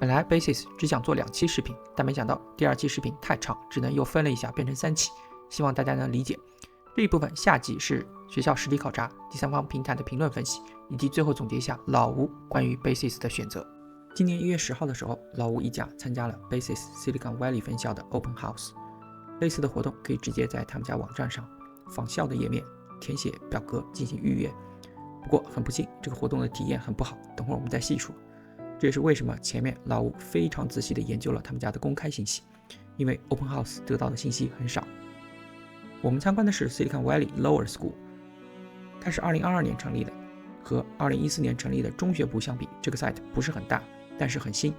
本來 Basis 只想做2期視頻，但沒想到第2期視頻太長，只能又分了一下變成3期，希望大家能理解。這一部分下集是學校實地考察、第三方平台的評論分析，以及最後總結一下老吳關於 Basis 的選擇。今年1月10號的時候，老吳一家參加了 Basis Silicon Valley 分校的 Open House， 類似的活動可以直接在他們家網站上仿校的頁面填寫表格進行預約。不過很不幸，這個活動的體驗很不好，等會兒我們再細說。這也是為什麼前面老吳非常仔細地研究了他們家的公開信息，因為 Open House 得到的信息很少。我們參觀的是 Silicon Valley Lower School， 它是2022年成立的，和2014年成立的中学部相比，這個 site 不是很大，但是很新。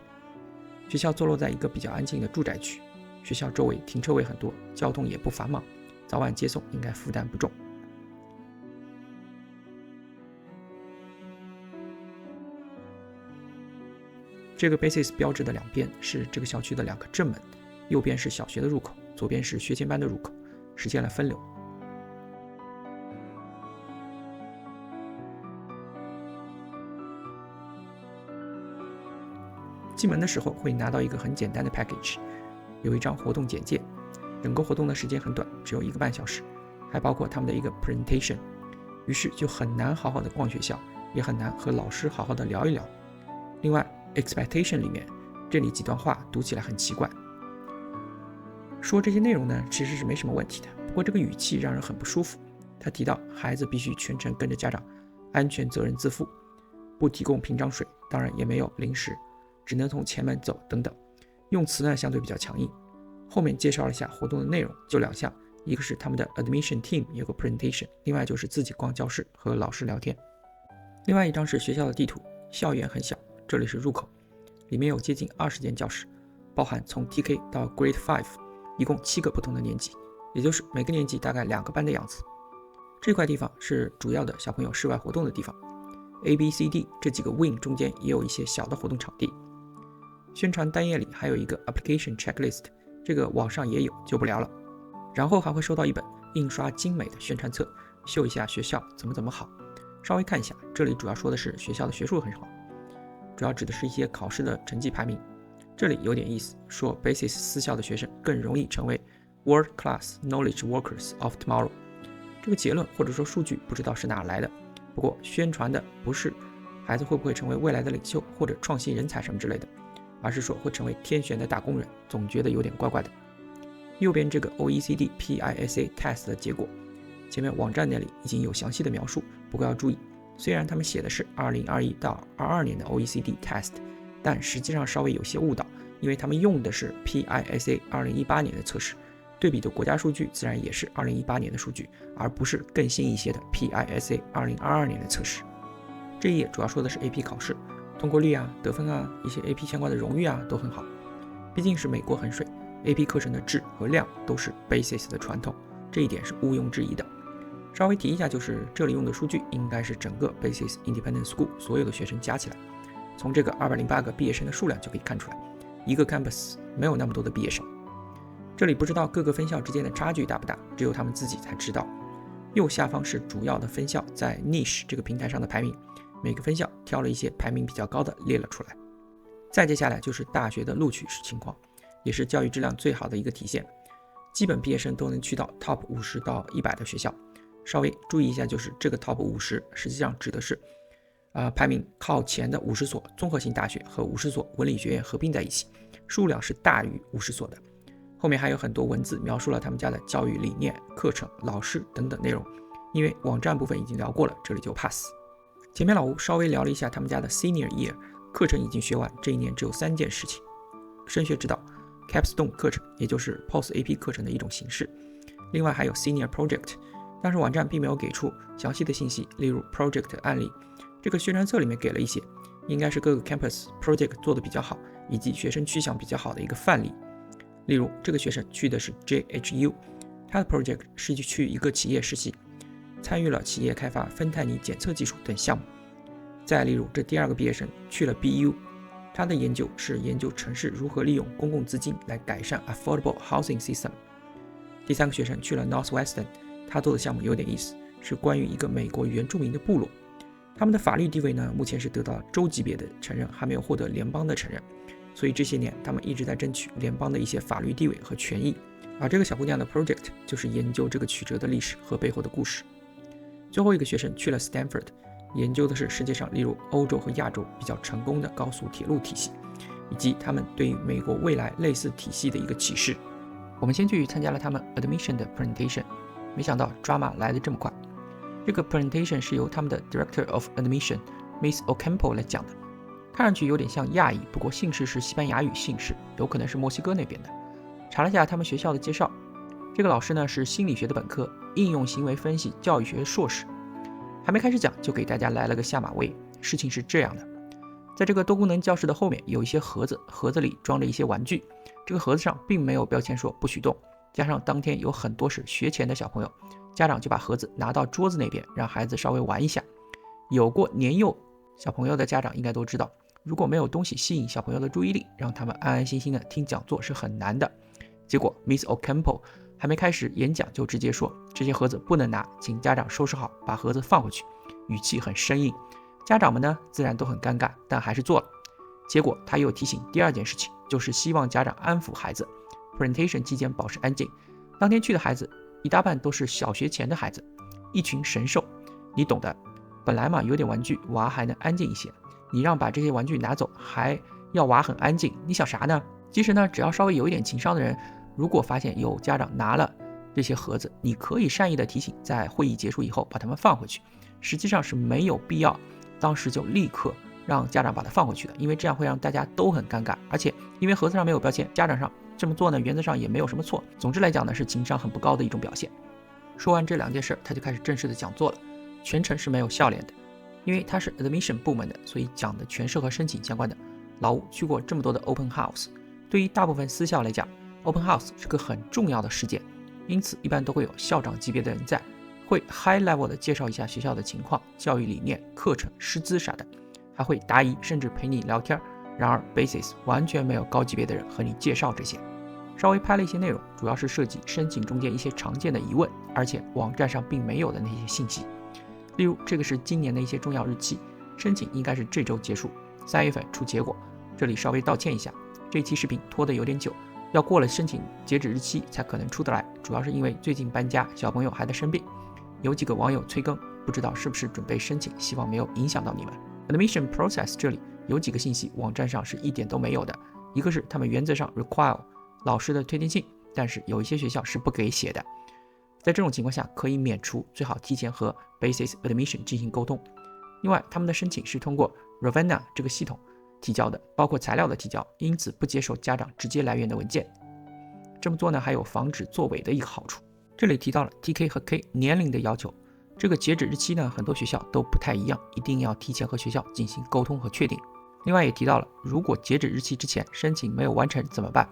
學校坐落在一個比較安靜的住宅區，學校周圍停車位很多，交通也不繁忙，早晚接送應該負擔不重。這個 Basis 標誌的兩邊是這個校區的2個正門，右邊是小學的入口，左邊是學前班的入口，實現了分流。進門的時候會拿到一個很簡單的 package， 有一張活動簡介，整個活動的時間很短，只有1個半小時，還包括他们的一個 presentation， 於是就很難好好的逛學校，也很難和老師好好的聊一聊。另外expectation 裡面這裡幾段話讀起來很奇怪，說這些內容呢其實是沒什麼問題的，不過這個語氣讓人很不舒服。他提到孩子必須全程跟着家長，安全責任自負，不提供瓶裝水，當然也沒有零食，只能從前門走等等，用詞呢相對比較強硬。後面介紹了一下活動的內容，就2項，一個是他們的 admission team 有個 presentation， 另外就是自己逛教室和老師聊天。另外一張是學校的地圖，校園很小，這裡是入口，裡面有接近20間教室，包含從 TK 到 Grade 5， 一共7個不同的年級，也就是每個年級大概2個班的樣子。這塊地方是主要的小朋友室外活動的地方， A、B、C、D 這幾個 wing 中間也有一些小的活動場地。宣傳單頁裡還有一個 application checklist， 這個網上也有，就不聊了。然後還會收到一本印刷精美的宣傳冊，秀一下學校怎麼好。稍微看一下，這裡主要說的是學校的學術很好，主要指的是一些考試的成績排名。這裡有點意思，說 Basis 私校的學生更容易成為 World Class Knowledge Workers of Tomorrow。這個結論或者說數據不知道是哪來的，不過宣傳的不是孩子會不會成為未來的領袖或者創新人才什麼之類的，而是說會成為天選的打工人，總覺得有點怪怪的。右邊這個 OECD PISA test 的結果，前面網站那裡已經有詳細的描述，不過要注意，雖然他們寫的是2021到22年的 OECD test， 但實際上稍微有些誤導，因為他們用的是 PISA 2018年的測試，對比的國家數據自然也是2018年的数据，而不是更新一些的 PISA 2022年的測試。這一頁主要說的是 AP 考試，通過率啊、得分啊、一些 AP 相關的榮譽啊都很好，畢竟是美國衡水， AP 課程的質和量都是 Basis 的傳統，這一點是毋庸置疑的。稍微提一下，就是這裡用的数據應該是整個 Basis Independent School 所有的學生加起來，從這個208個畢業生的數量就可以看出來，一個 campus 沒有那麼多的畢業生。這裡不知道各個分校之間的差距大不大，只有他們自己才知道。右下方是主要的分校在 Niche 這個平台上的排名，每個分校挑了一些排名比較高的列了出来。再接下來就是大學的錄取情況，也是教育質量最好的一個體現，基本畢業生都能去到 Top 50到100的學校。稍微注意一下，就是這個 Top 50實際上指的是排名靠前的50所綜合性大學和50所文理學院合併在一起，數量是大於50所的。後面還有很多文字描述了他們家的教育理念、課程、老師等等內容，因為網站部分已經聊過了，這裡就 pass。前面老吳稍微聊了一下他們家的 Senior Year， 課程已經學完，這一年只有3件事情：升學指導、Capstone 課程，也就是 Post AP 課程的一種形式，另外還有 Senior Project， 但是網站並沒有給出詳細的信息，例如 Project 案例，這個宣傳冊裡面給了一些，應該是各個 Campus Project 做的比較好，以及學生趨向比較好的一個範例。例如這個學生去的是 JHU， 他的 project 是去一個企業實習，參與了企業開發芬太尼檢測技術等項目。再例如這第2個畢業生去了 BU， 他的研究是研究城市如何利用公共資金來改善 affordable housing system。第3個學生去了 Northwestern， 他做的項目有點意思，是關於一個美國原住民的部落，他們的法律地位呢目前是得到州級別的承認，還沒有獲得聯邦的承認，所以這些年他們一直在爭取聯邦的一些法律地位和權益。而這個小姑娘的 project 就是研究這個曲折的歷史和背後的故事。最後一個學生去了 Stanford， 研究的是世界上例如歐洲和亞洲比較成功的高速鐵路體系，以及他們對於美國未來類似體系的一個啟示。我們先去參加了他們 admission 的 presentation， 沒想到 drama 來得這麼快。這個 presentation 是由他們的 director of admission Miss Ocampo 來講的，看上去有點像亞裔，不過姓氏是西班牙語姓氏，有可能是墨西哥那邊的。查了一下他們學校的介紹，這個老師呢是心理學的本科，應用行為分析教育學碩士。還沒開始講就給大家來了個下馬威。事情是這樣的，在這個多功能教室的後面有一些盒子，盒子裡裝着一些玩具，這個盒子上并沒有標籤說不許动，加上當天有很多是學前的小朋友，家長就把盒子拿到桌子那邊讓孩子稍微玩一下。有過年幼小朋友的家長應該都知道，如果没有東西吸引小朋友的注意力，讓他们安安心心的听講座是很難的。結果 Miss Ocampo 還沒開始演講就直接說這些盒子不能拿，請家長收拾好，把盒子放回去，語氣很生硬。家長們呢自然都很尷尬，但還是做了。結果他又提醒第二件事情，就是希望家長安撫孩子， presentation 期間保持安靜。當天去的孩子一大半都是小學前的孩子，一群神獸，你懂的。本來嘛有點玩具娃還能安靜一些，你讓把這些玩具拿走還要娃很安靜，你想啥呢？其實呢只要稍微有一點情商的人，如果發現有家長拿了這些盒子，你可以善意的提醒，在會議結束以後把它們放回去。實際上是沒有必要當時就立刻讓家長把它放回去的，因為這樣會讓大家都很尷尬，而且因為盒子上沒有標籤，家長上這麼做呢原則上也沒有什麼錯。總之來講呢是情商很不高的一種表現。說完這兩件事，他就開始正式的講座了，全程是沒有笑臉的，因為他是 admission 部門的，所以講的全是和申請相關的。老吳去過這麼多的 open house， 對於大部分私校來講，open house 是個很重要的事件，因此一般都會有校長級別的人在，會 high level 的介紹一下學校的情況、教育理念、課程、師資啥的，還會答疑，甚至陪你聊天。然而 Basis 完全沒有高級別的人和你介紹這些，稍微拍了一些內容，主要是涉及申請中間一些常見的疑問，而且網站上並沒有的那些信息。例如這個是今年的一些重要日期，申請應該是這週結束，3月份出結果。這裡稍微道歉一下，這期視頻拖得有點久，要過了申請截止日期才可能出得來，主要是因為最近搬家，小朋友還在生病，有幾個網友催更，不知道是不是準備申請，希望沒有影響到你們。Admission process 這裡有幾個信息網站上是一點都沒有的，一個是他們原則上 require 老師的推薦信，但是有一些學校是不給寫的，在這種情況下可以免除，最好提前和 Basis Admission 進行溝通。另外他們的申請是通過 Ravenna 這個系統提交的，包括材料的提交，因此不接受家長直接來源的文件。這麼做呢，還有防止作偽的一個好處。這裡提到了 TK 和 K 年齡的要求，這個截止日期呢，很多學校都不太一樣，一定要提前和學校進行溝通和確定。另外也提到了，如果截止日期之前申請沒有完成怎麼辦？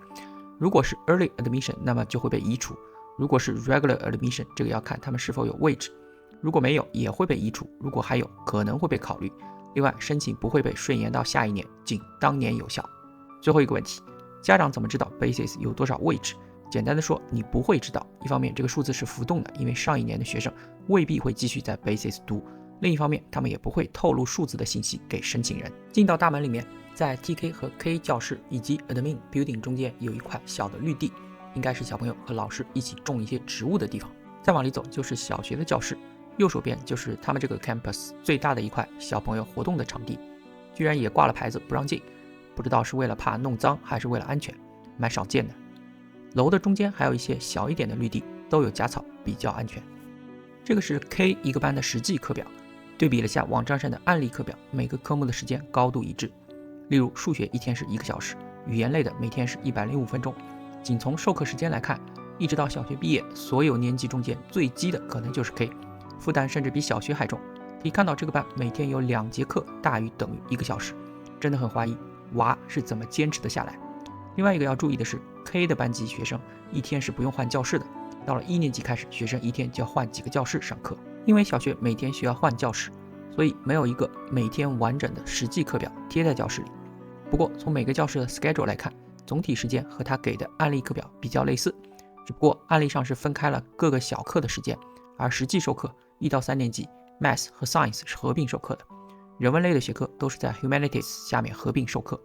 如果是 Early Admission， 那麼就會被移除；如果是 Regular Admission， 這個要看他們是否有位置，如果沒有也會被移除，如果還有可能會被考慮。另外，申請不會被順延到下一年，僅當年有效。最後一個問題，家長怎麼知道 Basis 有多少位置？簡單的說，你不會知道。一方面，這個數字是浮動的，因為上一年的學生未必會繼續在 Basis 讀；另一方面，他們也不會透露數字的信息給申請人。進到大門裡面，在 TK 和 K 教室以及 Admin Building 中間有一塊小的綠地，應該是小朋友和老師一起種一些植物的地方。再往裡走就是小學的教室。右手邊就是他們這個 campus 最大的一塊小朋友活動的場地，居然也掛了牌子不讓進，不知道是為了怕弄髒還是為了安全，蠻少見的。樓的中間還有一些小一點的綠地，都有雜草，比較安全。這個是 K 一個班的實際課表，對比了下網站上的案例課表，每個科目的時間高度一致。例如數學一天是1個小時，語言類的每天是105分鐘。僅從授課時間來看，一直到小學畢業，所有年級中間最雞的可能就是 K。負擔甚至比小學還重，可以看到這個班每天有2節課大於等於1個小時，真的很懷疑娃是怎麼堅持得下來。另外一個要注意的是 ，K 的班級學生一天是不用換教室的，到了1年級開始，學生一天就要換幾個教室上課。因為小學每天需要換教室，所以沒有一個每天完整的實際課表貼在教室裡。不過從每個教室的 schedule 來看，總體時間和他給的案例課表比較類似，只不過案例上是分開了各個小課的時間，而實際授課1到3年級 Math 和 Science 是合併授課的，人文類的學科都是在 Humanities 下面合併授課。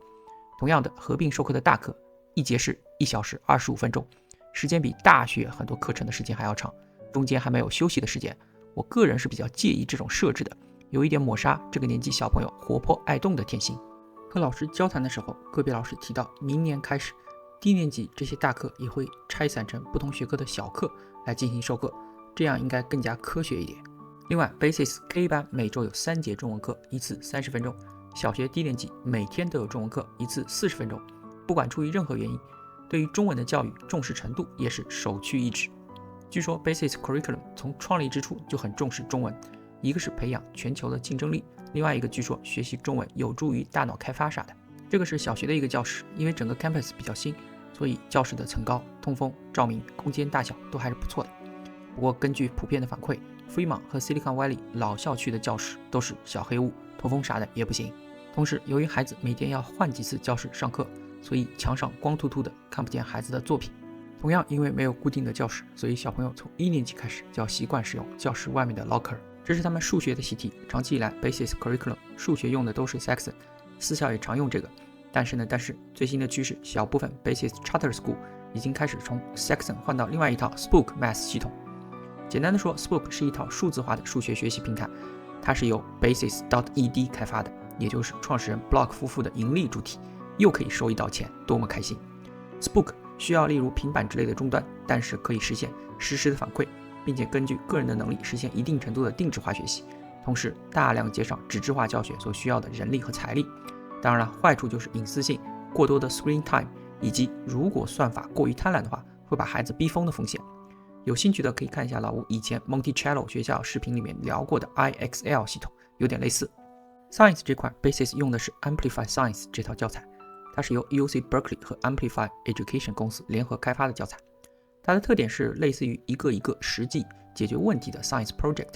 同樣的，合併授課的大課，一節是1小時25分鐘，時間比大學很多課程的時間還要長，中間還沒有休息的時間。我個人是比較介意這種設置的，有一點抹殺這個年紀小朋友活潑愛動的天性。和老師交談的時候，個別老師提到，明年開始，低年級這些大課也會拆散成不同學科的小課來進行授課，這樣應該更加科學一點。另外 Basics K 班每周有3節中文課，一次30分鐘。小學低年級每天都有中文課，一次40分鐘。不管出於任何原因，对于中文的教育重視程度也是首屈一指。據說 Basics Curriculum 從創立之初就很重視中文，一個是培養全球的競爭力，另外一個據說學習中文有助於大腦開發啥的。這個是小學的一個教室，因為整個 campus 比較新，所以教室的層高、通風、照明、空間大小都還是不錯的。不過根據普遍的反饋， Fremont 和 Silicon Valley 老校區的教室都是小黑屋，通風啥的也不行。同時由於孩子每天要換幾次教室上課，所以牆上光禿禿的，看不見孩子的作品。同樣因為沒有固定的教室，所以小朋友從1年級開始就要習慣使用教室外面的 locker。 這是他們數學的習題，長期以來 Basics Curriculum 數學用的都是 Saxon， 私校也常用這個。但是最新的趨勢，小部分 Basics Charter School 已經開始從 Saxon 換到另外一套 Spoke Math 系統。簡單的說， Spoke 是一套數字化的數學學習平台，它是由 Basics.ed 開發的，也就是創始人 Block 夫婦的盈利主體，又可以收一道錢，多麼開心。 Spoke 需要例如平板之類的終端，但是可以實現實時的反饋，並且根據個人的能力實現一定程度的定制化學習，同時大量減少紙質化教學所需要的人力和財力。當然了，壞處就是隱私性、過多的 screen time， 以及如果算法過於貪婪的話，會把孩子逼瘋的風險。有興趣的可以看一下老吳以前 Monticello 學校視頻裡面聊過的 IXL 系統，有點類似。Science 這塊 Basics 用的是 Amplify Science 這套教材，它是由 UC Berkeley 和 Amplify Education 公司聯合開發的教材。它的特點是類似於一個一個實際解決問題的 Science Project。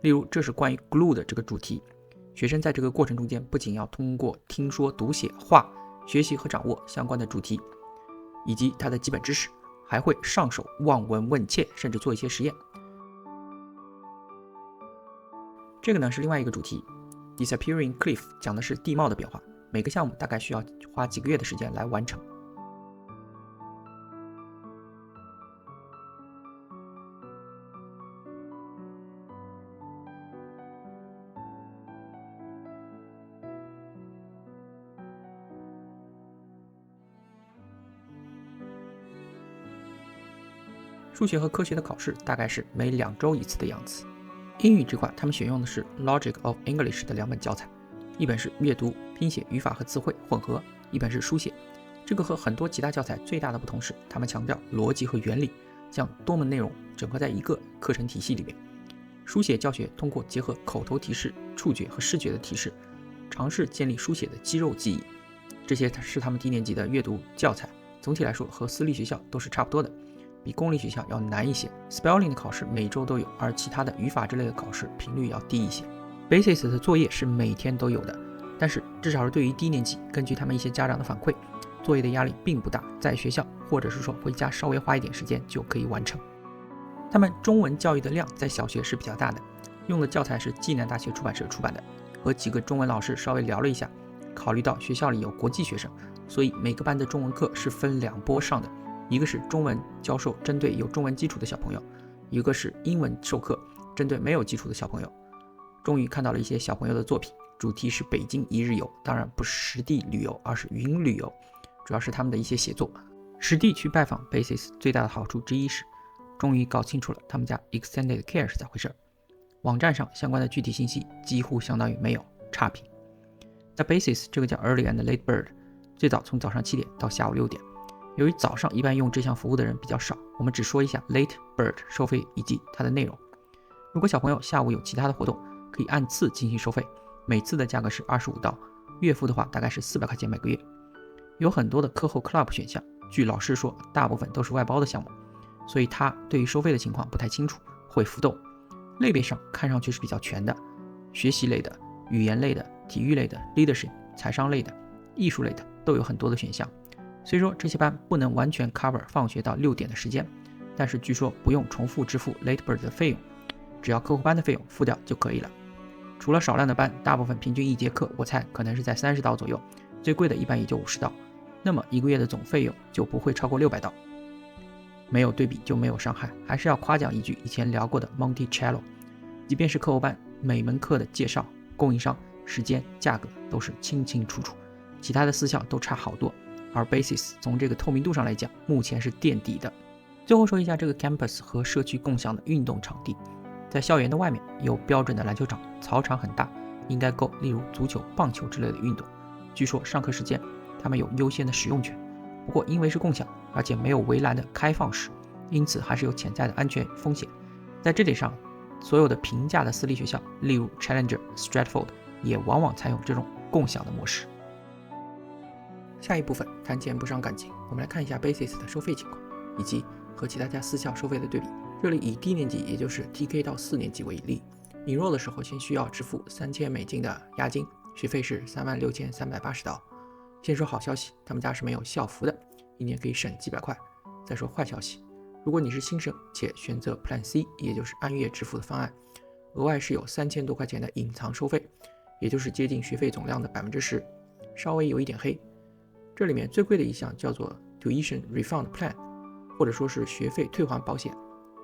例如，這是關於 glue 的這個主題，學生在這個過程中間不僅要通過聽說讀寫畫學習和掌握相關的主題以及它的基本知識，還會上手望聞問切，甚至做一些實驗。這個呢是另外一個主題， Disappearing Cliff 講的是地貌的變化，每個項目大概需要花幾個月的時間來完成。数學和科學的考試大概是每2周一次的樣子。英語這塊他們選用的是 Logic of English 的2本教材，一本是閱讀、拼寫、語法和詞彙混合，一本是書寫。這個和很多其他教材最大的不同是，他們強調邏輯和原理，將多門內容整合在一個課程體系裡面。書寫教學通過結合口頭提示、觸覺和視覺的提示，嘗試建立書寫的肌肉記憶。這些是他們低年級的閱讀教材，總體來說和私立學校都是差不多的，比公立學校要難一些。Spelling 的考試每周都有，而其他的語法之類的考試頻率要低一些。Basics 的作業是每天都有的，但是至少是对于低年级，根据他们一些家长的反馈，作業的壓力并不大，在学校或者是說回家稍微花一點時間就可以完成。他們中文教育的量在小學是比較大的，用的教材是暨南大學出版社出版的，和幾個中文老師稍微聊了一下，考慮到學校裡有國際學生，所以每個班的中文課是分2波上的，一個是中文教授針對有中文基礎的小朋友，一個是英文授課針對沒有基礎的小朋友。終於看到了一些小朋友的作品，主題是北京一日遊，當然不是實地旅遊，而是雲旅遊，主要是他們的一些寫作。實地去拜訪 Basics 最大的好處之一是，終於搞清楚了他們家 Extended Care 是咋回事。網站上相關的具體信息幾乎相當於沒有，差評。那 Basics 這個叫 Early and Late Bird， 最早從早上7點到下午6點。由於早上一般用這項服務的人比較少，我們只說一下 Late Bird 收費以及它的內容。如果小朋友下午有其他的活動，可以按次進行收費，每次的價格是$25，月付的話大概是400塊錢每個月。有很多的課後 club 選項，據老師說大部分都是外包的項目，所以他對於收費的情況不太清楚，會浮動。類別上看上去是比較全的，學習類的、語言類的、體育類的、leadership、財商類的、藝術類的都有很多的選項。雖說這些班不能完全 cover 放學到6點的時間，但是據說不用重複支付 late bird 的費用，只要客戶班的費用付掉就可以了。除了少量的班，大部分平均一節課我猜可能是在$30左右，最貴的一般也就50刀，那麼一個月的總費用就不會超過600刀。沒有對比就沒有傷害，還是要誇獎一句以前聊過的 Monticello， 即便是課後班，每門課的介紹、供應商、時間、價格都是清清楚楚，其他的私校都差好多，而 Basis 從這個透明度上來講，目前是墊底的。最後說一下這個 campus 和社區共享的運動場地，在校園的外面有標準的籃球場，操場很大，應該夠例如足球、棒球之類的運動。據說上課時間他們有優先的使用權，不過因為是共享，而且沒有圍欄的開放式，因此還是有潛在的安全風險。在這點上，所有的平價的私立學校，例如 Challenger、Stratford 也往往採用這種共享的模式。下一部分談錢不傷感情，我們來看一下 Basis 的收費情況，以及和其他家私校收費的對比。這裡以低年級，也就是 TK 到4年級為例，enroll的時候先需要支付$3000的押金，學費是36380刀。先說好消息，他們家是沒有校服的，一年可以省幾百塊。再說壞消息，如果你是新生且選擇 Plan C， 也就是按月支付的方案，額外是有3000多塊錢的隱藏收費，也就是接近學費總量的10%，稍微有一點黑。這裡面最貴的一項叫做 Tuition Refund Plan， 或者說是學費退還保險，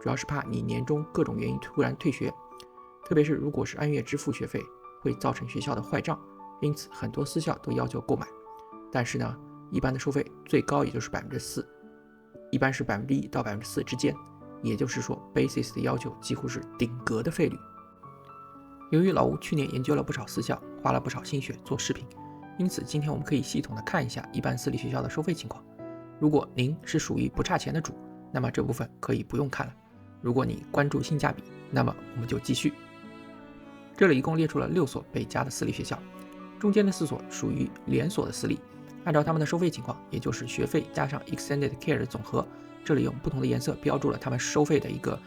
主要是怕你年終各種原因突然退學，特別是如果是按月支付學費，會造成學校的壞賬，因此很多私校都要求購買。但是呢，一般的收費最高也就是4%，一般是1%到4%之間，也就是說 Basis 的要求幾乎是頂格的費率。由于老吳去年研究了不少私校，花了不少心血做視頻，因此今天我們可以系統的看一下一般私立學校的收費情況。如果您是屬於不差錢的主，那麼這部分可以不用看了。如果你關注性價比，那麼我們就繼續。這裡一共列出了6所北加的私立學校，中間的4所屬於連鎖的私立，按照他們的收費情況，也就是學費加上 Extended Care 的總和，這裡用不同的顏色標注了他們收費的一個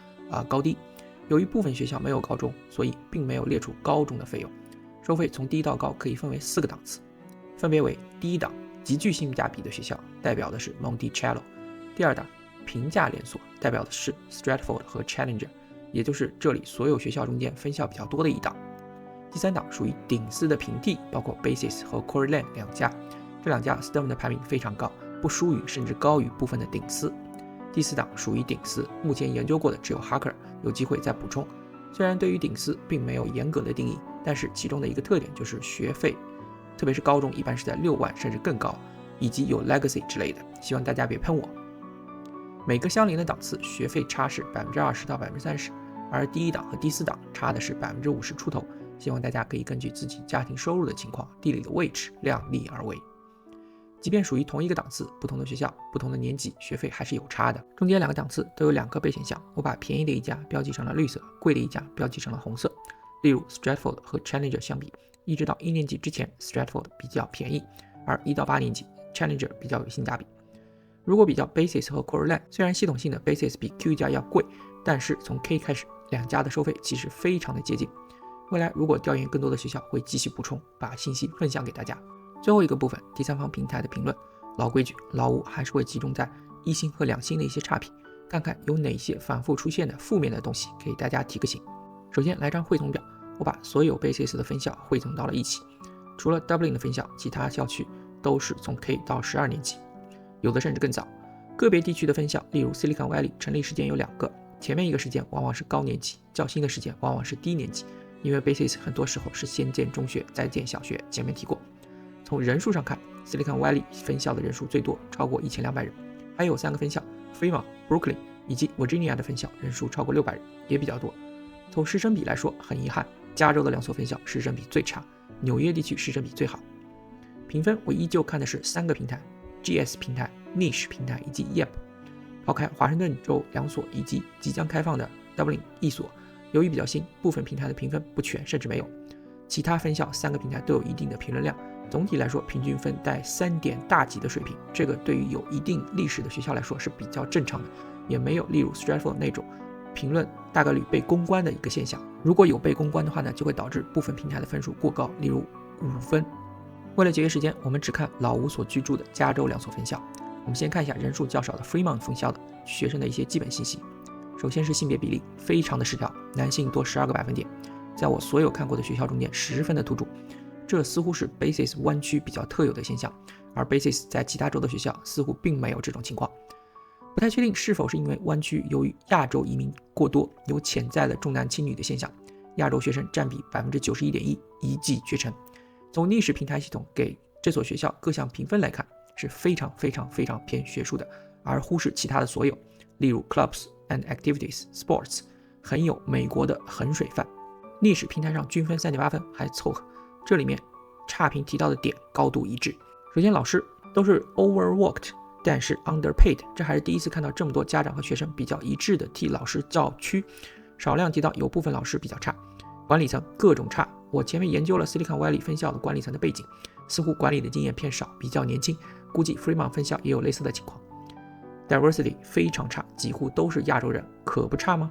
高低。由於部分學校沒有高中，所以並沒有列出高中的費用。收費從低到高可以分為4個檔次，分別為第一檔極具性價比的學校，代表的是 Monticello； 第二檔平價連鎖，代表的是 Stratford 和 Challenger， 也就是這裡所有學校中間分校比較多的一檔。第三檔屬於頂私的平替，包括 Basis 和 Corelane 兩家，這兩家 STEM 的排名非常高，不輸於甚至高於部分的頂私。第四檔屬於頂私，目前研究過的只有 Harker， 有機會再補充。雖然對於頂私並沒有嚴格的定義，但是其中的一個特點就是學費，特別是高中一般是在6萬甚至更高，以及有 Legacy 之類的，希望大家別噴我。每個相鄰的檔次學費差是20%到30%，而第一檔和第四檔差的是50%出頭，希望大家可以根據自己家庭收入的情況、地理的位置量力而為。即便屬於同一個檔次，不同的學校、不同的年級，學費還是有差的。中間2個檔次都有2個備選項，我把便宜的一家標記成了綠色，貴的一家標記成了紅色。例如 Stratford 和 Challenger 相比，1至到1年級之前 Stratford 比較便宜，而1到8年級 Challenger 比較有性價比。如果比較 Basis 和 Corelane， 雖然系統性的 Basis 比 Q 加要貴，但是從 K 開始2家的收費其實非常的接近。未來如果調研更多的學校，會繼續補充，把信息分享給大家。最後一個部分，第三方平台的評論，老規矩，老吳還是會集中在1星和2星的一些差評，看看有哪些反覆出現的負面的東西，給大家提個醒。首先來張匯總表，我把所有 Basis 的分校匯總到了一起，除了 Dublin 的分校，其他校区都是從 K 到12年級，有的甚至更早。个別地區的分校，例如 Silicon Valley 成立時間有2個，前面一個時間往往是高年級，較新的時間往往是低年級，因為 Basis 很多時候是先建中學再建小學，前面提過。從人數上看 Silicon Valley 分校的人數最多，超過1200人，還有3個分校 Fremont、Brooklyn 以及 Virginia 的分校人數超過600人，也比較多。從师生比來說，很遺憾，加州的2所分校師生比最差，紐約地區師生比最好。評分我依舊看的是3個平台 GS 平台、Niche 平台以及 Yelp。拋開華盛頓州2所以及即將開放的 Dublin 1所，由於比較新，部分平台的評分不全甚至沒有，其他分校3個平台都有一定的評論量。總體來說，平均分帶3點大幾的水平，這個對於有一定歷史的學校來說是比較正常的，也沒有例如 Stratford 那種評論大概率被公關的一個現象。如果有被公關的話呢，就會導致部分平台的分數過高，例如5分。為了節約時間，我們只看老吳所居住的加州2所分校。我們先看一下人數較少的 Fremont 分校的學生的一些基本信息。首先是性別比例非常的失調，男性多12個百分點，在我所有看過的學校中間10分的突出。這似乎是 Basis 灣區比較特有的現象，而 Basis 在其他州的学校似乎並沒有這種情況。不太確定是否是因為灣區由於亞洲移民過多，有潛在的重男輕女的現象，亞洲學生占比 91.1%， 一騎絕塵。從逆時平台系統給這所學校各項評分來看，是非常偏學術的，而忽視其他的所有，例如 Clubs and Activities Sports， 很有美国的衡水范。逆时平台上均分 3.8 分還湊合，這裡面差評提到的點高度一致。首先老師都是 overworked， 但是 underpaid， 這還是第一次看到這麼多家長和學生比較一致的替老師叫屈。少量提到有部分老師比较差，管理层各种差。我前面研究了 Silicon Valley 分校的管理層的背景，似乎管理的經驗偏少，比較年輕，估計 Fremont 分校也有類似的情況。Diversity 非常差，幾乎都是亞洲人，可不差嗎？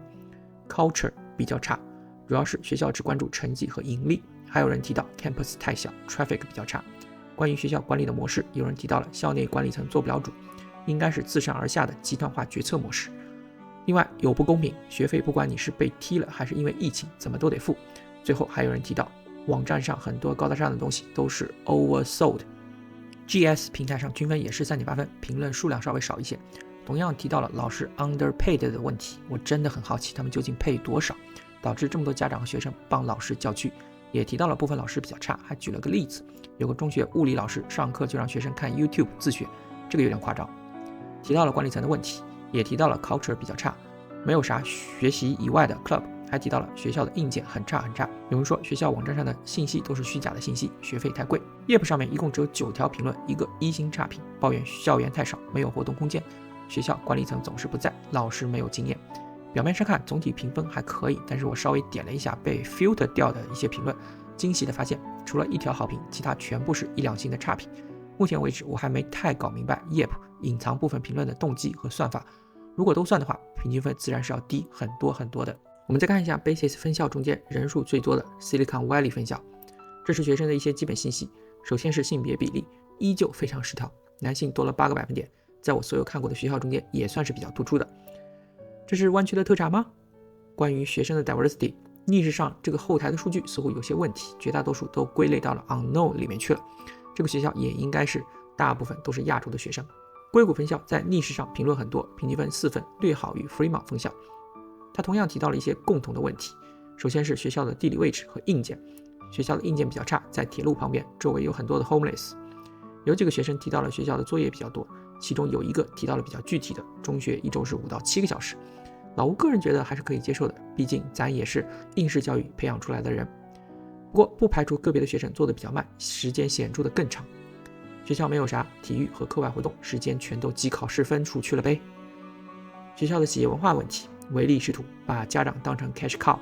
Culture 比较差，主要是学校只關注成績和盈利，還有人提到 campus 太小 traffic 比較差。關於學校管理的模式，有人提到了校內管理層做不了主，應該是自上而下的集团化決策模式。另外有不公平，學費不管你是被踢了還是因為疫情，怎麼都得付。最後還有人提到網站上很多高大上的東西都是 oversold。 GS 平台上均分也是 3.8 分，評論數量稍微少一些，同樣提到了老師 underpaid 的問題。我真的很好奇他們究竟配多少，導致這麼多家長和學生幫老師叫屈。也提到了部分老師比較差，還舉了個例子，有個中学物理老師上課就讓學生看 YouTube 自學，這個有點誇張。提到了管理層的問題，也提到了 culture 比較差，沒有啥學習以外的 club， 還提到了學校的硬件很差。有人說學校網站上的信息都是虛假的信息，学費太貴。Yelp 上面一共只有9條評論，一個1星差評，抱怨校園太少，沒有活動空間，學校管理層總是不在，老師沒有經驗。表面上看總體評分還可以，但是我稍微點了一下被 filter 掉的一些評論，驚喜的發現除了1條好評，其他全部是1、2星的差評。目前為止我還沒太搞明白 Yelp 隱藏部分評論的動機和算法，如果都算的話，平均分自然是要低很多的。我們再看一下 Basis 分校中间人數最多的 Silicon Valley 分校，這是學生的一些基本信息。首先是性別比例，依舊非常失調，男性多了8個百分點，在我所有看過的學校中間也算是比較突出的。這是灣區的特產嗎？關於學生的 diversity， 逆勢上這個後台的數據似乎有些問題，絕大多數都歸類到了 unknown 裡面去了。這個學校也應該是大部分都是亞洲的學生。硅谷分校在逆勢上評論很多，平均分4分，略好於 Fremont 分校。他同樣提到了一些共同的問題，首先是學校的地理位置和硬件，學校的硬件比較差，在鐵路旁邊，周圍有很多的 homeless。有幾個學生提到了學校的作業比較多，其中有一個提到了比較具體的，中學1周是5到7個小時。老吳個人覺得還是可以接受的，畢竟咱也是应試教育培養出来的人。不過不排除個別的學生做得比較慢，時間顯著的更長。學校没有啥體育和課外活動，時間全都擠考試分數去了唄。學校的企業文化問題，唯利是圖，把家長當成 cash cow。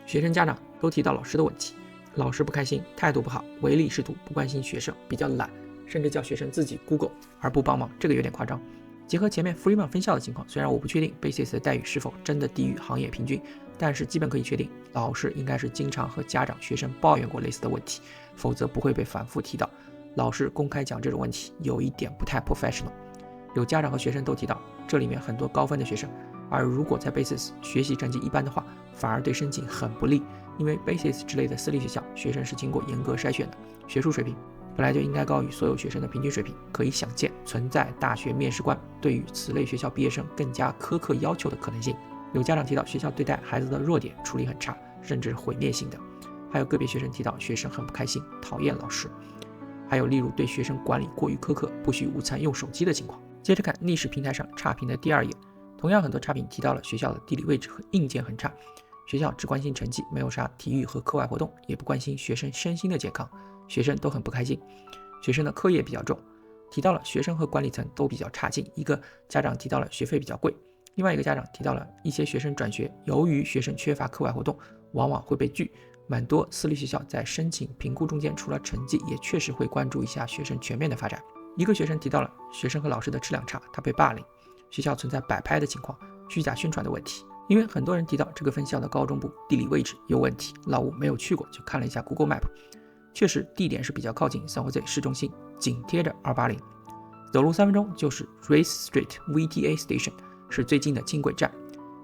學生家長都提到老師的問題，老師不開心，態度不好，唯利是圖，不關心學生，比較懶，甚至叫學生自己 Google 而不幫忙，這個有點誇張。結合前面 Fremont 分校的情況，雖然我不確定 Basis 的待遇是否真的低於行業平均，但是基本可以確定，老師應該是經常和家長、學生抱怨過類似的問題，否則不會被反覆提到。老師公開講這種問題，有一點不太 professional。有家長和學生都提到，這裡面很多高分的學生，而如果在 Basis 學習成績一般的話，反而對申請很不利，因為 Basis 之類的私立學校，學生是經過嚴格篩選的，學術水平本來就應該高於所有學生的平均水平，可以想見存在大學面試官对於此類學校畢業生更加苛刻要求的可能性。有家長提到學校對待孩子的弱點處理很差，甚至毀滅性的。還有個別學生提到學生很不開心，討厭老師。還有例如對學生管理過於苛刻，不許午餐用手機的情況。接着看逆時平台上差評的第2頁，同樣很多差評提到了學校的地理位置和硬件很差，學校只關心成績，沒有啥體育和課外活動，也不關心學生身心的健康，學生都很不開心。學生的課業比較重，提到了學生和管理層都比較差勁。一個家長提到了學費比較貴，另外一個家長提到了一些學生轉學，由於學生缺乏課外活動，往往會被拒。蠻多私立學校在申請評估中間，除了成績，也確實會關注一下學生全面的發展。一個學生提到了學生和老師的質量差，他被霸凌，學校存在擺拍的情況，虛假宣傳的問題。因為很多人提到這個分校的高中部地理位置有問題，老吳沒有去過，就看了一下 Google Map， 確實地點是比較靠近 San Jose 市中心，緊貼着280，走路3分鐘就是 Race Street VTA Station， 是最近的輕軌站，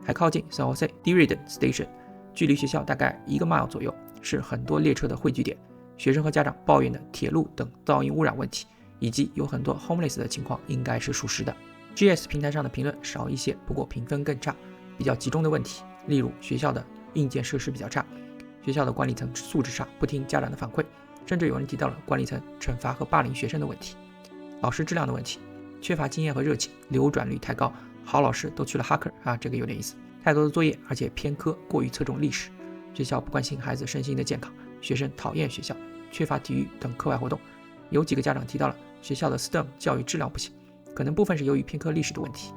還靠近 San Jose Diridon Station， 距離學校大概1個 mile 左右，是很多列車的匯聚點。學生和家長抱怨的鐵路等噪音污染問題，以及有很多 homeless 的情況應該是屬實的。GS 平台上的評論少一些，不過評分更差，比較集中的問題，例如學校的硬件設施比較差，學校的管理層素質差，不聽家长的反馈，甚至有人提到了管理层惩罰和霸凌學生的問題，老師質量的問題，缺乏經驗和熱情，流轉率太高，好老師都去了哈克啊，这個有點意思。太多的作業，而且偏科，過於側重歷史，學校不關心孩子身心的健康，學生討厭學校，缺乏體育等課外活動。有幾個家長提到了學校的 STEM 教育質量不行，可能部分是由於偏科歷史的問題。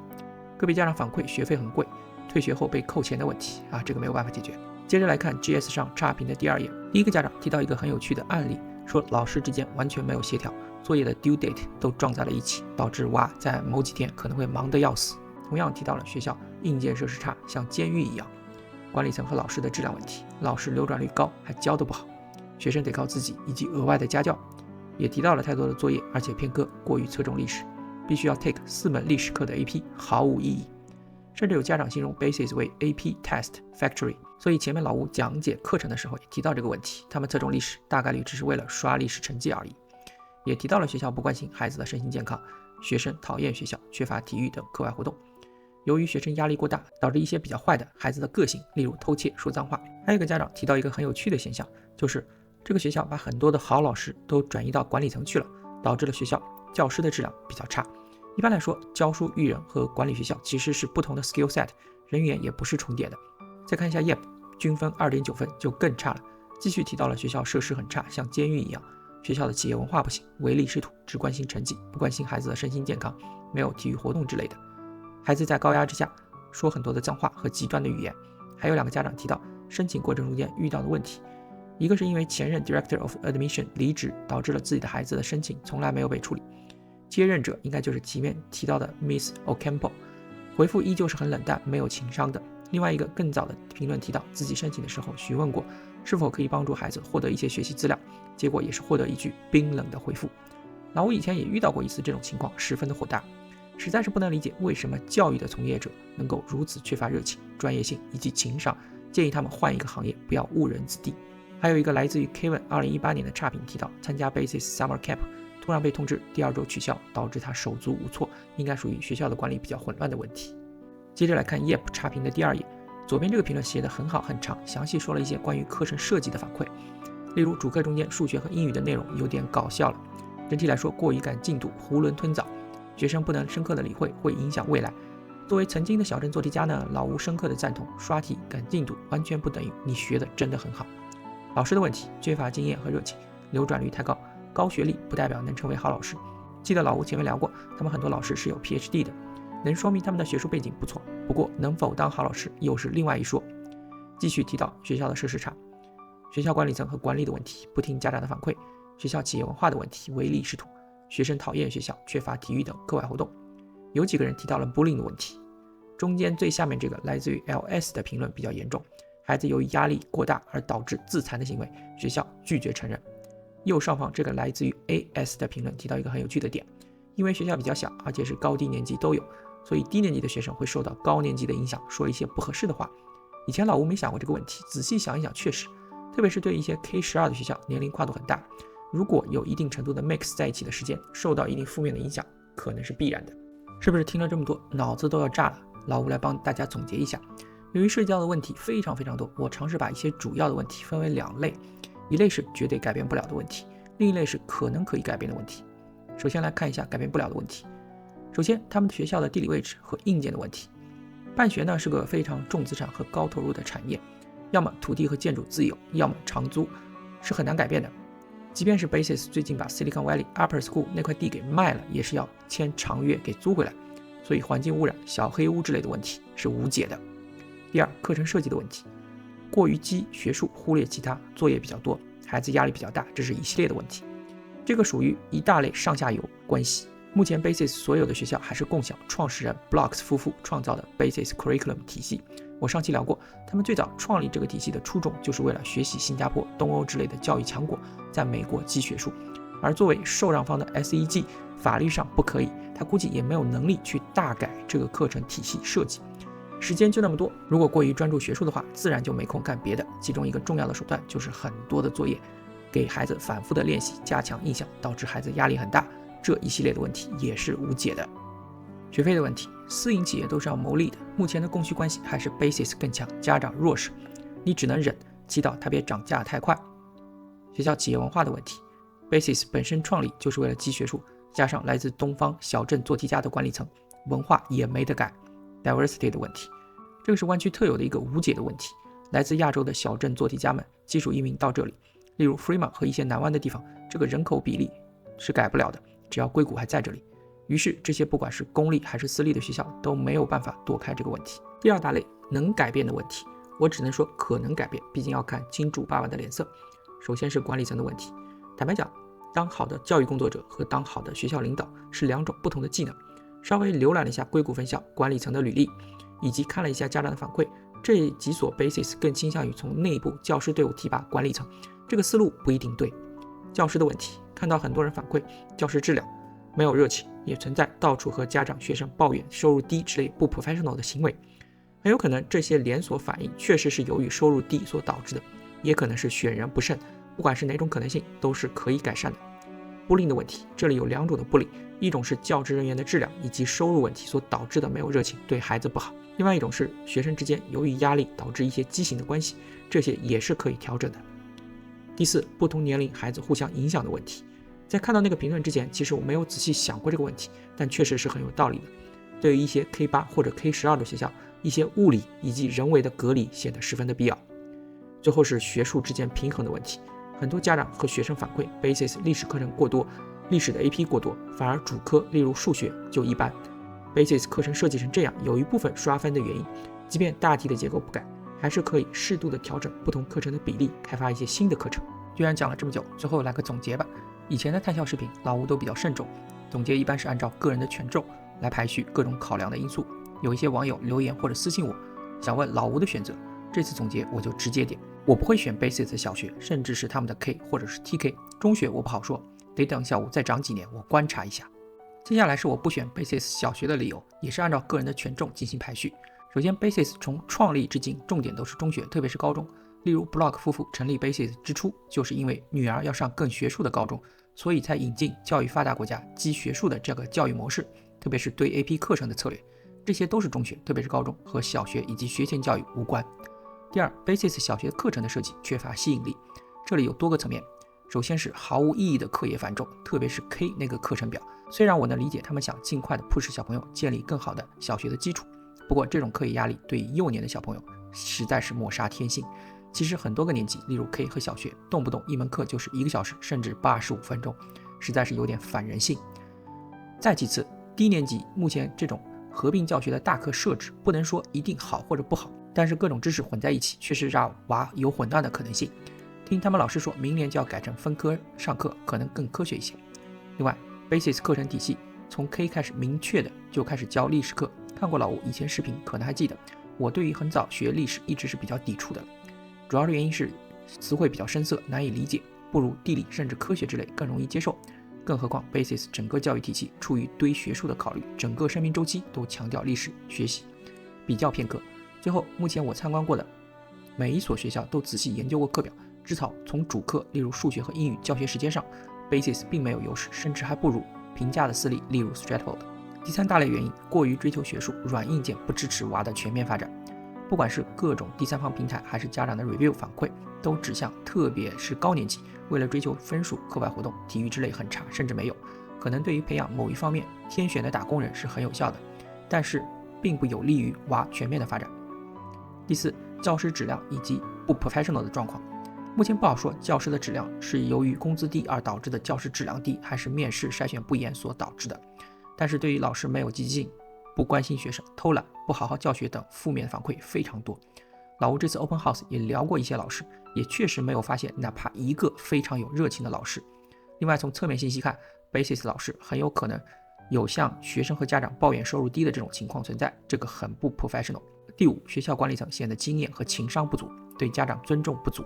個別家長反饋學費很貴，退學後被扣錢的問題啊，這個沒有辦法解決。接着來看 GS 上差評的第2頁，第一個家長提到一個很有趣的案例，說老師之間完全沒有協調，作業的 due date 都撞在了一起，導致娃在某幾天可能會忙得要死。同樣提到了學校硬件設施差，像監獄一樣，管理層和老師的質量問題，老師流轉率高，還教得不好，學生得靠自己以及額外的家教。也提到了太多的作業，而且偏科，過於側重歷史，必須要 take 4門歷史課的 AP 毫無意義。甚至有家長形容 Basis 為 AP Test Factory， 所以前面老吳講解課程的時候也提到這個問題，他們側重歷史大概率只是為了刷歷史成績而已。也提到了學校不關心孩子的身心健康，學生討厭學校，缺乏體育等課外活动。由於學生壓力過大，導致一些比較壞的孩子的個性，例如偷竊、說髒話。還有一個家長提到一個很有趣的現象，就是這個學校把很多的好老師都轉移到管理層去了，導致了學校教師的質量比較差。一般來說，教書育人和管理學校其實是不同的 skill set， 人員也不是重疊的。再看一下 YEP， 均分 2.9 分就更差了。繼續提到了學校設施很差，像監獄一樣，學校的企業文化不行，唯利是圖，只關心成績，不關心孩子的身心健康，沒有體育活動之類的。孩子在高壓之下說很多的髒話和極端的語言。還有2個家長提到申請過程中間遇到的問題，一個是因為前任 Director of Admission 離職，導致了自己的孩子的申請從來沒有被處理，接任者應該就是前面提到的 Miss Ocampo， 回復依舊是很冷淡，沒有情商的。另外一個更早的評論提到自己申請的時候詢問過是否可以幫助孩子獲得一些學習資料，結果也是獲得一句冰冷的回復。老吳以前也遇到過一次這種情況，十分的火大，實在是不能理解為什麼教育的從業者能夠如此缺乏熱情、專業性以及情商，建議他們換一個行業，不要誤人子弟。還有一個來自於 Kevin 2018年的差評提到，參加 Basis Summer Camp 突然被通知第2周取消，導致他手足無措，應該屬於學校的管理比較混亂的問題。接着來看 YEP 差評的第2頁，左邊這個評論寫得很好很長，詳細說了一些關於課程設計的反饋，例如主課中間數學和英語的內容有點搞笑了，整體來說過於趕進度，囫圇吞棗，學生不能深刻的理會，會影響未來。作為曾經的小镇做题家呢，老吳深刻的贊同，刷题趕進度完全不等於你學的真的很好。老師的問題，缺乏經驗和熱情，流轉率太高，高學歷不代表能成為好老師。記得老吳前面聊過，他們很多老師是有 PhD 的，能說明他們的学術背景不錯，不過能否當好老師又是另外一說。繼續提到學校的設施差，學校管理層和管理的問題，不聽家長的反饋，學校企業文化的問題，唯利是圖，學生討厭學校，缺乏體育等課外活動。有幾個人提到了 bullying 的問題，中間最下面這個來自於 LS 的評論比較嚴重，孩子由於壓力過大而導致自殘的行為，學校拒絕承認。右上方這個來自於 AS 的評論提到一個很有趣的點，因為學校比较小，而且是高低年級都有，所以低年級的學生会受到高年級的影響，说一些不合適的話。以前老吳沒想過這個問題，仔細想一想確實，特別是對一些 K12 的學校，年齡跨度很大，如果有一定程度的 mix 在一起的時間，受到一定負面的影響，可能是必然的。是不是听了這麼多，腦子都要炸了？老吳來幫大家總結一下，由於涉及到的問題非常非常多，我嘗試把一些主要的問題分為2類，一類是絕對改變不了的問題，另一類是可能可以改变的問題。首先來看一下改变不了的問題。首先，他們學校的地理位置和硬件的問題。办學呢是個非常重資產和高投入的產業，要麼土地和建築自有，要麼長租，是很難改变的。即便是 Basis 最近把 Silicon Valley Upper School 那塊地給賣了，也是要簽長約給租回来，所以環境污染、小黑屋之類的問題是無解的。第二，課程設計的問題，過於激學術，忽略其他，作業比較多，孩子壓力比較大，這是一系列的問題。這個屬於一大類上下游關係。目前 Basis 所有的學校還是共享創始人 Blocks 夫婦創造的 Basis Curriculum 體系。我上期聊過，他們最早創立這個體系的初衷就是為了學習新加坡、東歐之類的教育強國，在美國積學術。而作為受讓方的 SEG 法律上不可以，他估計也沒有能力去大改這個課程體系設計。時間就那麼多，如果過於專注學術的話，自然就沒空幹別的。其中一個重要的手段就是很多的作業，給孩子反覆的練習，加強印象，導致孩子壓力很大，這一系列的問題也是無解的。學費的問題，私營企業都是要牟利的，目前的供需關係還是 Basis 更強，家長弱勢，你只能忍，祈禱它別漲價太快。學校企業文化的問題， Basis 本身創立就是為了積學術，加上來自東方小鎮做題家的管理層，文化也沒得改。Diversity 的問題，這個是灣區特有的一個無解的問題，來自亞洲的小鎮做題家們技術移民到這裡，例如 Fremont 和一些南灣的地方，這個人口比例是改不了的，只要硅谷還在這裡。於是這些不管是公立還是私立的學校都沒有辦法躲開這個問題。第二大類能改變的問題，我只能說可能改变，畢竟要看金主爸爸的臉色。首先是管理層的問題，坦白講，當好的教育工作者和當好的學校領導是兩種不同的技能。稍微瀏覽了一下硅谷分校管理層的履歷，以及看了一下家长的反馈，這幾所 Basis 更傾向於從內部教師隊伍提拔管理層，這個思路不一定對。教師的問題，看到很多人反饋教師質量沒有熱情，也存在到處和家長學生抱怨收入低之類不 professional 的行為，很有可能這些連鎖反應確實是由於收入低所導致的，也可能是選人不慎，不管是哪種可能性都是可以改善的。bullying 的問題，這裡有兩種的 bullying，一種是教職人員的質量以及收入問題所導致的沒有熱情，對孩子不好，另外一種是學生之間由於壓力導致一些畸形的關係，這些也是可以調整的。第四，不同年齡孩子互相影響的問題，在看到那個評論之前，其實我沒有仔細想過這個問題，但確實是很有道理的。對於一些 K8 或者 K12 的學校，一些物理以及人為的隔離顯得十分的必要。最後是學術之間平衡的問題，很多家長和學生反馈 Basis 歷史課程過多，歷史的 AP 過多，反而主科例如數學就一般。Basis 課程設計成這樣，有一部分刷分的原因，即便大題的結構不改，還是可以適度的調整不同課程的比例，開發一些新的課程。居然講了這麼久，最後來個總結吧。以前的探校視頻，老吳都比較慎重，總結一般是按照個人的權重來排序各種考量的因素。有一些網友留言或者私信我，想問老吳的選擇，這次總結我就直接點，我不會選 Basis 的小學，甚至是他們的 K 或者是 TK。中學我不好說，得等小吴再長幾年，我觀察一下。接下來是我不選 Basis 小學的理由，也是按照個人的权重進行排序。首先 Basis 從創立至今重點都是中學，特別是高中。例如 Block 夫婦成立 Basis 之初，就是因為女兒要上更學術的高中，所以才引進教育发達國家積學術的這個教育模式，特別是對 AP 課程的策略。這些都是中學，特別是高中，和小學以及學前教育無關。第二 ，Basis 小學課程的設計缺乏吸引力，這裡有多個層面。首先是毫無意義的課業繁重，特別是 K 那個課程表。雖然我能理解他們想盡快的 push 小朋友建立更好的小學的基礎，不過這種課業壓力對於幼年的小朋友實在是抹殺天性。其實很多個年級，例如 K 和小學，動不动一門課就是1個小時，甚至85分鐘，實在是有點反人性。再其次，低年級目前這種合併教學的大課設置，不能說一定好或者不好，但是各種知識混在一起，確實讓娃有混亂的可能性。聽他們老師說，明年就要改成分科上課，可能更科學一些。另外 Basis 課程體系從 K 開始明確的就開始教歷史課，看過老吳以前視頻可能還記得，我對於很早學歷史一直是比較抵觸的，主要的原因是詞彙比較深澀，難以理解，不如地理甚至科學之類更容易接受。更何況 Basis 整個教育體系出於對學術的考慮，整個生命周期都強調歷史學習，比較偏科。最後，目前我參觀過的每一所學校都仔細研究過課表，至少從主課例如數學和英語教學時間上 Basis 並沒有優勢，甚至還不如平價的私立例如 Stratford。第三大類原因，過於追求學術，軟硬件不支持娃的全面發展。不管是各種第三方平台還是家長的 review 反饋，都指向特別是高年级為了追求分數，課外活動體育之類很差，甚至沒有，可能对於培養某一方面天選的打工人是很有效的，但是並不有利于娃全面的发展。第四，教師質量以及不 professional 的狀況，目前不好說教師的質量是由於工資低而導致的教師質量低，還是面試篩選不嚴所導致的。但是對於老師沒有積極性、不關心學生、偷懶、不好好教學等負面反饋非常多。老吳這次 Open House 也聊過一些老師，也確實沒有發現哪怕一個非常有熱情的老師。另外從側面信息看， Basis 老師很有可能有向學生和家長抱怨收入低的這種情況存在，這個很不 professional。第五，學校管理層顯得經驗和情商不足，對家長尊重不足。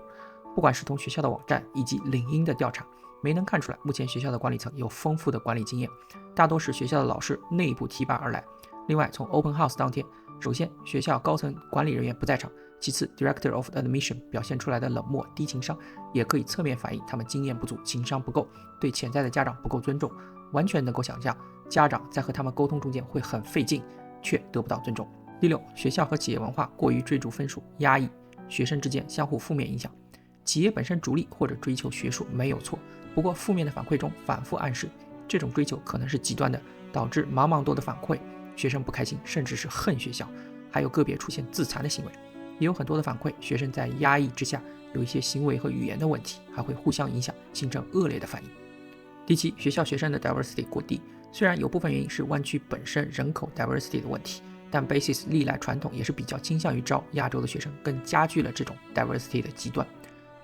不管是從學校的網站以及領英的調查，沒能看出來目前學校的管理層有豐富的管理經驗，大多是學校的老師內部提拔而來。另外從 Open House 當天，首先学校高层管理人員不在場，其次 Director of Admission 表現出來的冷漠低情商，也可以側面反映他們經驗不足，情商不夠，對潛在的家長不夠尊重。完全能夠想象家長在和他們溝通中間會很費勁，卻得不到尊重。第六，學校和企業文化過於追逐分數，壓抑學生之間相互負面影響。企業本身逐利或者追求學術沒有錯，不過負面的反饋中反覆暗示這種追求可能是極端的，導致茫茫多的反饋，學生不開心，甚至是恨學校，還有個別出現自殘的行為。也有很多的反饋，學生在壓抑之下有一些行為和語言的問題，還會互相影響，形成惡劣的反應。第七，學校學生的 diversity 過低，雖然有部分原因是灣區本身人口 diversity 的問題，但 BASIS 歷來傳統也是比較傾向於招亞洲的學生，更加劇了這種 diversity 的極端。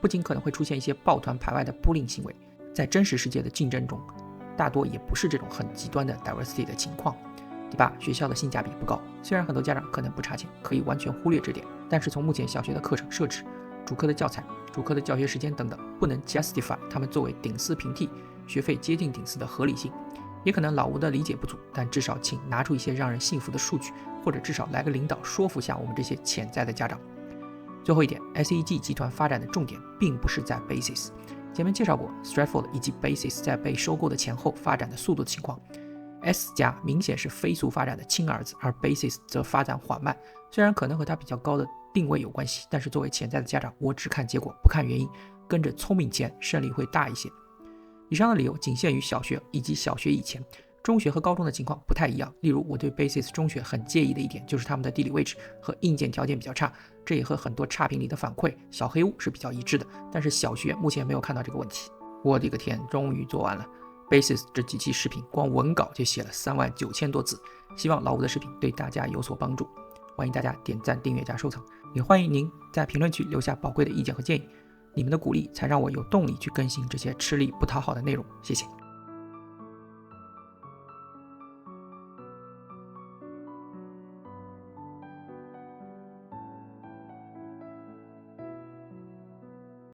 不僅可能會出現一些抱團排外的 bullying 行為，在真實世界的競爭中，大多也不是這種很極端的 diversity 的情況。第八，學校的性價比不高，雖然很多家长可能不差錢，可以完全忽略這點，但是從目前小學的課程設置、主課的教材、主課的教學時間等等，不能 justify 他們作為頂絲平替、學費接近頂絲的合理性。也可能老吳的理解不足，但至少請拿出一些讓人信服的數据，或者至少來個領導說服下我們這些潛在的家長。最後一點 ，SEG 集團發展的重點並不是在 BASIS。前面介紹過 Stratford 以及 BASIS 在被收購的前後發展的速度的情況。S 家明顯是飛速發展的親兒子，而 BASIS 則發展緩慢。雖然可能和它比較高的定位有關係，但是作為潛在的家長，我只看結果不看原因，跟着聰明錢勝利會大一些。以上的理由僅限於小學以及小學以前，中學和高中的情況不太一樣。例如我對 BASIS 中学很介意的一點就是他們的地理位置和硬件條件比較差，這也和很多差評里的反饋小黑屋是比較一致的，但是小學目前沒有看到這個問題。我的個天，終於做完了BASIS 這幾期視頻，光文稿就寫了39000多字，希望老吳的視頻對大家有所幫助。歡迎大家點讚、訂閱加收藏，也歡迎您在評論區留下寶貴的意見和建議，你們的鼓勵才讓我有動力去更新這些吃力不討好的內容。謝謝。